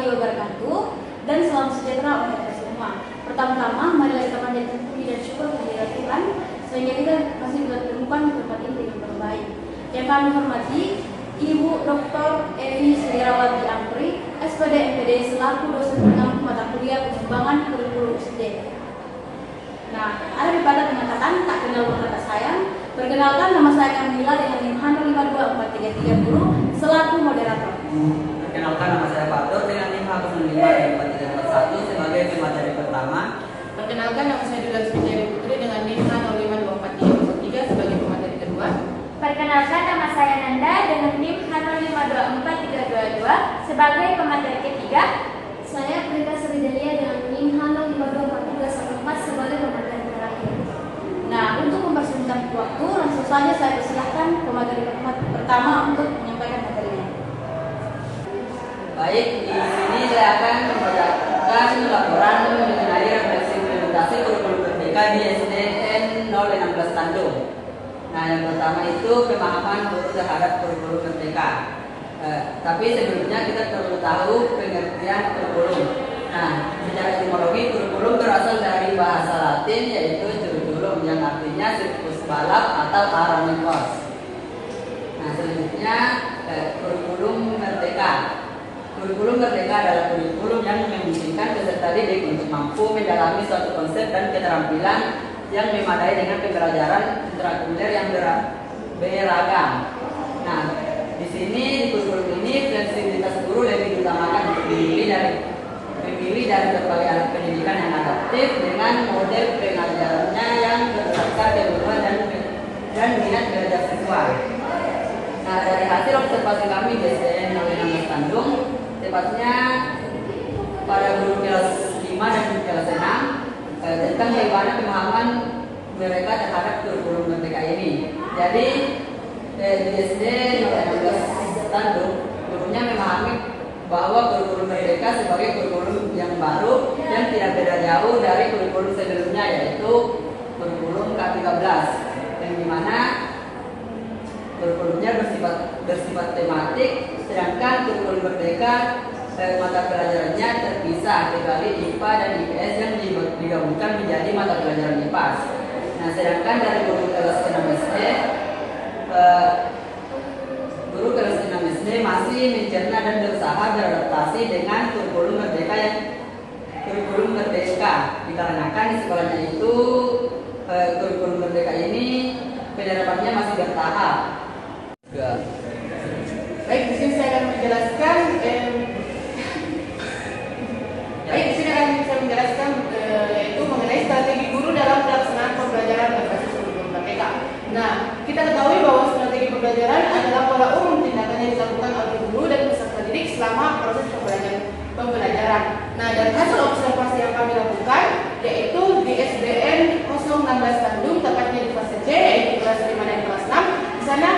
warahmatullahi wabarakatuh, dan salam sejahtera untuk kita semua. Pertama-tama, marilah kita panjatkan puji dan syukur kehadirat Tuhan sehingga kita masih ditemukan di tempat ini dengan terbaik. Yang kami hormati Ibu Dr. Evi Sulirawati Ampri, SPD MPD selaku dosen pengampu mata kuliah pengembangan kurikulum SD. Nah, ada pepatah mengatakan tak kenal maka tak sayang. Perkenalkan, nama saya Kamila dengan NIM 52433 Guru selaku moderator. Perkenalkan, nama saya Fatur dengan NIM 54341 sebagai pemateri pertama. Perkenalkan, nama saya Dula Sujari Putri dengan NIM 55243 sebagai pemateri kedua. Perkenalkan, nama saya Nanda dengan NIM 5524322 sebagai pemateri ketiga. Saya Prita Sridelia dengan NIM 5524314 sebagai pemateri terakhir. Nah, untuk mempersingkat waktu, langsung saja saya persilahkan pemateri pertama untuk menyampaikan materinya. Baik, di sini saya akan membacakan laporan mengenai refleksi implementasi kurikulum merdeka di SDN 016 Tanjung. Nah, yang pertama itu pemahaman guru terhadap kurikulum merdeka. Tapi sebelumnya kita perlu tahu pengertian kurikulum. Nah, secara etimologi kurikulum berasal dari bahasa Latin yaitu curriculum yang artinya siklus balap atau aramikos. Nah, selanjutnya kurikulum merdeka. Kurikulum merdeka adalah kurikulum yang memungkinkan peserta didik untuk mampu mendalami suatu konsep dan keterampilan yang memadai dengan pembelajaran intrakurikuler yang beragam. Nah, di sini di kurikulum ini fleksibilitas guru lebih diutamakan untuk memilih dari berbagai alat pendidikan yang adaptif dengan model pengajarannya yang berdasarkan kebutuhan dan minat belajar siswa. Nah, dari hasil observasi kami di SDN 016 Tanjung, tepatnya pada guru kelas 5 dan kelas 6 tentang bagaimana pemahaman mereka terhadap kurikulum merdeka ini. Jadi di SD 016 Tanjung, gurunya memahami bahwa kurikulum merdeka sebagai kurikulum yang baru yang tidak beda jauh dari kurikulum sebelumnya, yaitu kurikulum K13, yang dimana kurikulumnya bersifat tematik, sedangkan kurikulum merdeka mata pelajarannya terpisah kecuali IPA dan IPS yang digabungkan menjadi mata pelajaran IPAS. Nah, sedangkan dari guru kelas 6 SD, guru kelas 6 SD masih mencerna dan berusaha beradaptasi dengan kurikulum merdeka dikarenakan di sekolahnya itu kurikulum merdeka ini penerapannya masih bertahap. Baik, di sini saya akan menjelaskan yaitu mengenai strategi guru dalam pelaksanaan pembelajaran berbasis kurikulum merdeka. Nah, kita ketahui bahwa strategi pembelajaran adalah pola umum tindakan yang dilakukan oleh guru dan peserta didik selama proses pembelajaran. Nah, dari hasil observasi yang kami lakukan, yaitu di SDN 016 Tanjung, tepatnya di fase C, yaitu kelas 5 dan kelas 6, di sana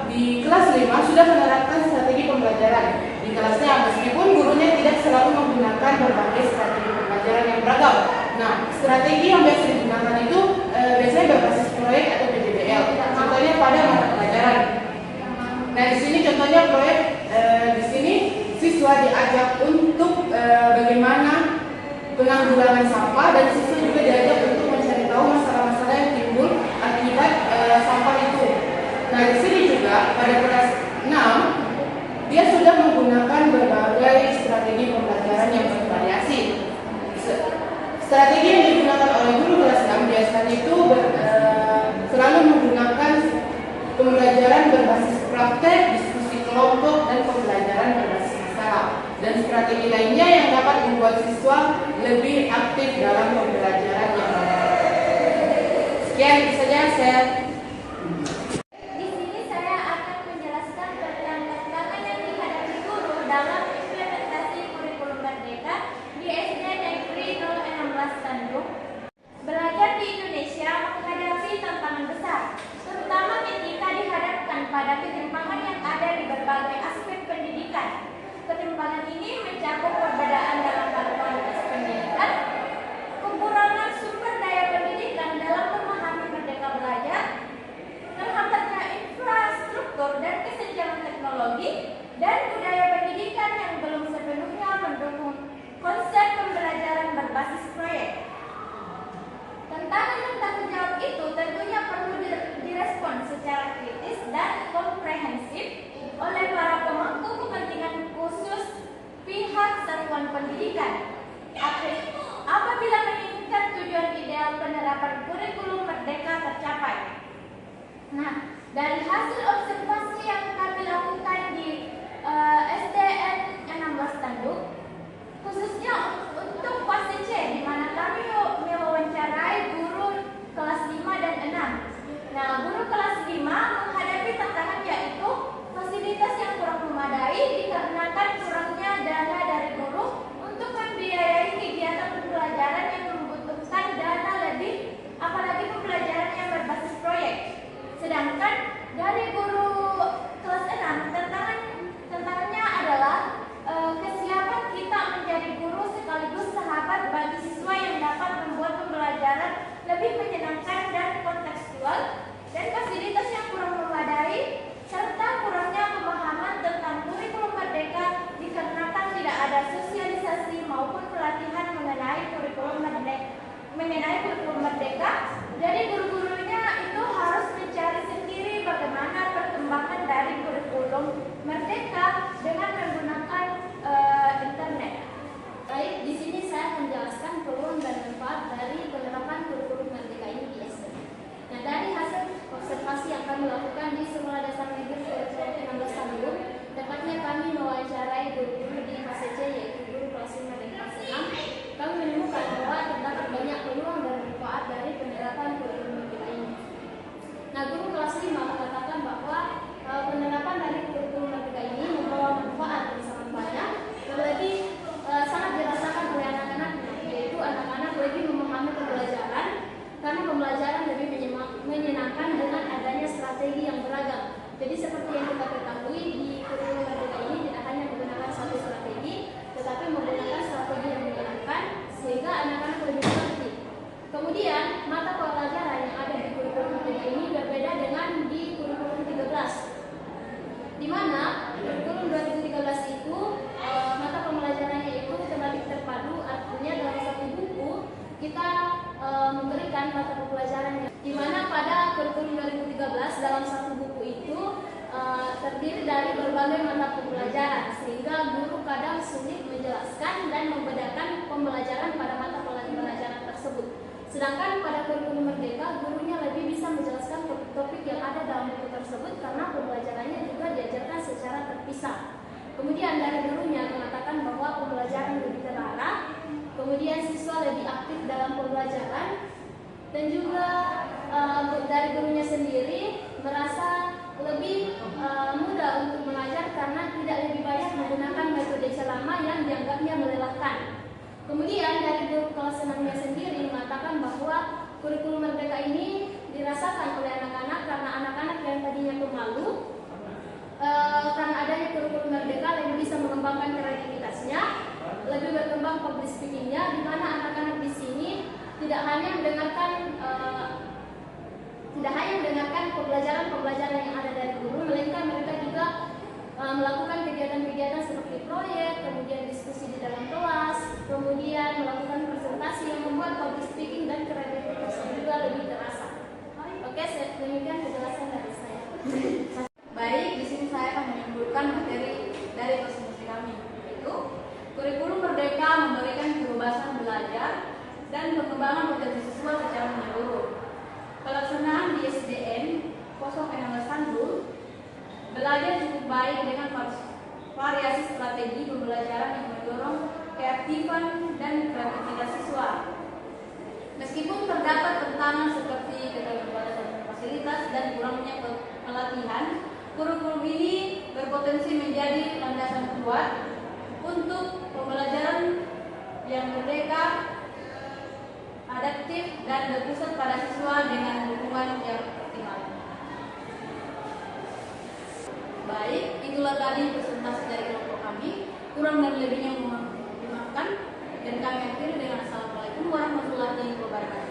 di kelas 5 sudah menerapkan strategi pembelajaran. Di kelasnya, meskipun gurunya tidak selalu menggunakan berbagai strategi pembelajaran yang beragam. Nah, strategi yang biasa digunakan itu biasanya berbasis proyek atau PJBL. Contohnya pada mata pelajaran. Nah, di sini contohnya proyek di sini siswa diajak untuk bagaimana penanggulangan sampah, dan siswa juga diajak untuk mencari tahu masalah-masalah yang timbul akibat sampah itu. Nah, di sini juga pada kelas 6 dia sudah menggunakan berbagai strategi pembelajaran yang bervariasi. Strategi yang digunakan oleh guru kelas 6 biasanya itu selalu menggunakan pembelajaran berbasis praktek, diskusi kelompok, dan pembelajaran berbasis masalah. Dan strategi lainnya yang dapat membuat siswa lebih aktif dalam pembelajaran yang ada. Sekian itu saja saya. Di sini saya akan menjelaskan tentang tantangan yang dihadapi guru dalam implementasi kurikulum merdeka di SD Negeri 016 Tanjung. Belajar di Indonesia menghadapi tantangan besar, terutama ketika dihadapkan pada ketimpangan yang ada di berbagai aspek pendidikan. Ketimpangan ini mencakup perbedaan dalam kualitas pendidikan, kekurangan sumber daya pendidikan dalam memahami merdeka belajar, terhambatnya infrastruktur dan kesenjangan teknologi, dan budaya pendidikan yang belum sepenuhnya pendidikan. Apabila menginginkan tujuan ideal penerapan kurikulum merdeka tercapai. Nah, dari hasil observasi yang kami lakukan di SDN 16 Tanduk, khususnya untuk fase C, di mana kami mewawancarai guru kelas 5 dan 6. Nah, guru kelas 5 menghadapi tantangan yaitu fasilitas yang kurang memadai dikarenakan kurangnya dana dari guru untuk membiayai kegiatan pembelajaran yang membutuhkan dana lebih, apalagi pembelajaran yang berbasis proyek. Sedangkan dari guru kelas 6, tantangannya adalah kesiapan kita menjadi guru sekaligus sahabat bagi siswa yang dapat membuat pembelajaran lebih menyenangkan dan kontekstual, dan fasilitas yang kurang memadai serta kurangnya pemahaman tentang kurikulum merdeka dikarenakan tidak ada sosialisasi maupun pelatihan mengenai kurikulum merdeka. Jadi guru-gurunya itu harus mencari sendiri bagaimana perkembangan dari kurikulum merdeka dengan menggunakan internet. Baik, di sini saya akan menjelaskan peluang dan manfaat dari penerapan kurikulum merdeka ini di SD. Nah, dari hasil observasi yang kami lakukan di Sekolah Dasar Negeri 16 Tanduk, tepatnya kami mewawancarai guru-guru di fase C, yaitu guru kelas 5 dan kelas 6, kami menemukan bahwa terdapat banyak peluang dan manfaat dari penerapan kurikulum merdeka ini. Nah, guru kelas 5 mengatakan bahwa penerapan dari kurikulum merdeka ini membawa manfaat yang sangat banyak, terlebih sangat dirasakan oleh anak-anaknya, yaitu anak-anak lebih memahami pembelajaran karena pembelajaran lebih menyenangkan dengan adanya strategi yang beragam. Jadi seperti yang kita ketahui, di kurikulum merdeka ini tidak hanya menggunakan satu strategi, tetapi menggunakan strategi yang menyenangkan sehingga anak-anak lebih mengerti. Kemudian mata pelajaran yang ada di kurikulum merdeka ini berbeda dengan di kurikulum 13, di mana kurikulum 2013 itu mata pembelajarannya itu terbagi terpadu, artinya dalam satu buku kita memberikan mata pembelajarannya, di mana pada kurikulum 2013 dalam satu buku itu terdiri dari berbagai mata pembelajaran, sehingga guru kadang sulit menjelaskan dan membedakan pembelajaran pada mata pelajaran tersebut. Sedangkan pada kurikulum merdeka, gurunya lebih bisa menjelaskan topik yang ada dalam buku tersebut karena pembelajarannya juga diajarkan secara terpisah. Kemudian dari gurunya mengatakan bahwa pembelajaran lebih terarah, kemudian siswa lebih aktif dalam pembelajaran, dan juga dari gurunya sendiri merasa lebih mudah untuk mengajar karena tidak lebih banyak menggunakan metode ceramah yang dianggapnya melelahkan. Kemudian dari guru kelas 6-nya sendiri mengatakan bahwa kurikulum merdeka ini dirasakan oleh anak-anak karena anak-anak yang tadinya pemalu, karena adanya kurikulum merdeka lebih bisa mengembangkan kreativitasnya, lebih berkembang public speakingnya, di mana anak-anak di sini tidak hanya mendengarkan pembelajaran yang ada dari guru, melainkan mereka juga melakukan kegiatan-kegiatan seperti proyek, kemudian diskusi di dalam kelas, kemudian melakukan presentasi yang membuat public speaking dan kreativitasnya juga lebih terasa. Oke, demikian penjelasan dari saya. Baik, di sini saya akan menyimpulkan materi dari presentasi kami, yaitu kurikulum merdeka memberikan kebebasan belajar dan pengembangan potensi siswa secara menyeluruh. Pelaksanaan di SDN 16 Tanduk belajar cukup baik dengan variasi strategi pembelajaran yang mendorong keaktifan dan kreativitas siswa. Meskipun terdapat tantangan seperti keterbatasan fasilitas dan kurangnya pelatihan, kurikulum ini berpotensi menjadi landasan kuat untuk pembelajaran yang merdeka, adaptif, dan berpusat pada siswa dengan dukungan yang optimal. Baik, itulah tadi presentasi dari kelompok kami. Kurang dan lebihnya mohon dimaafkan, dan kami akhiri dengan Assalamualaikum warahmatullahi wabarakatuh.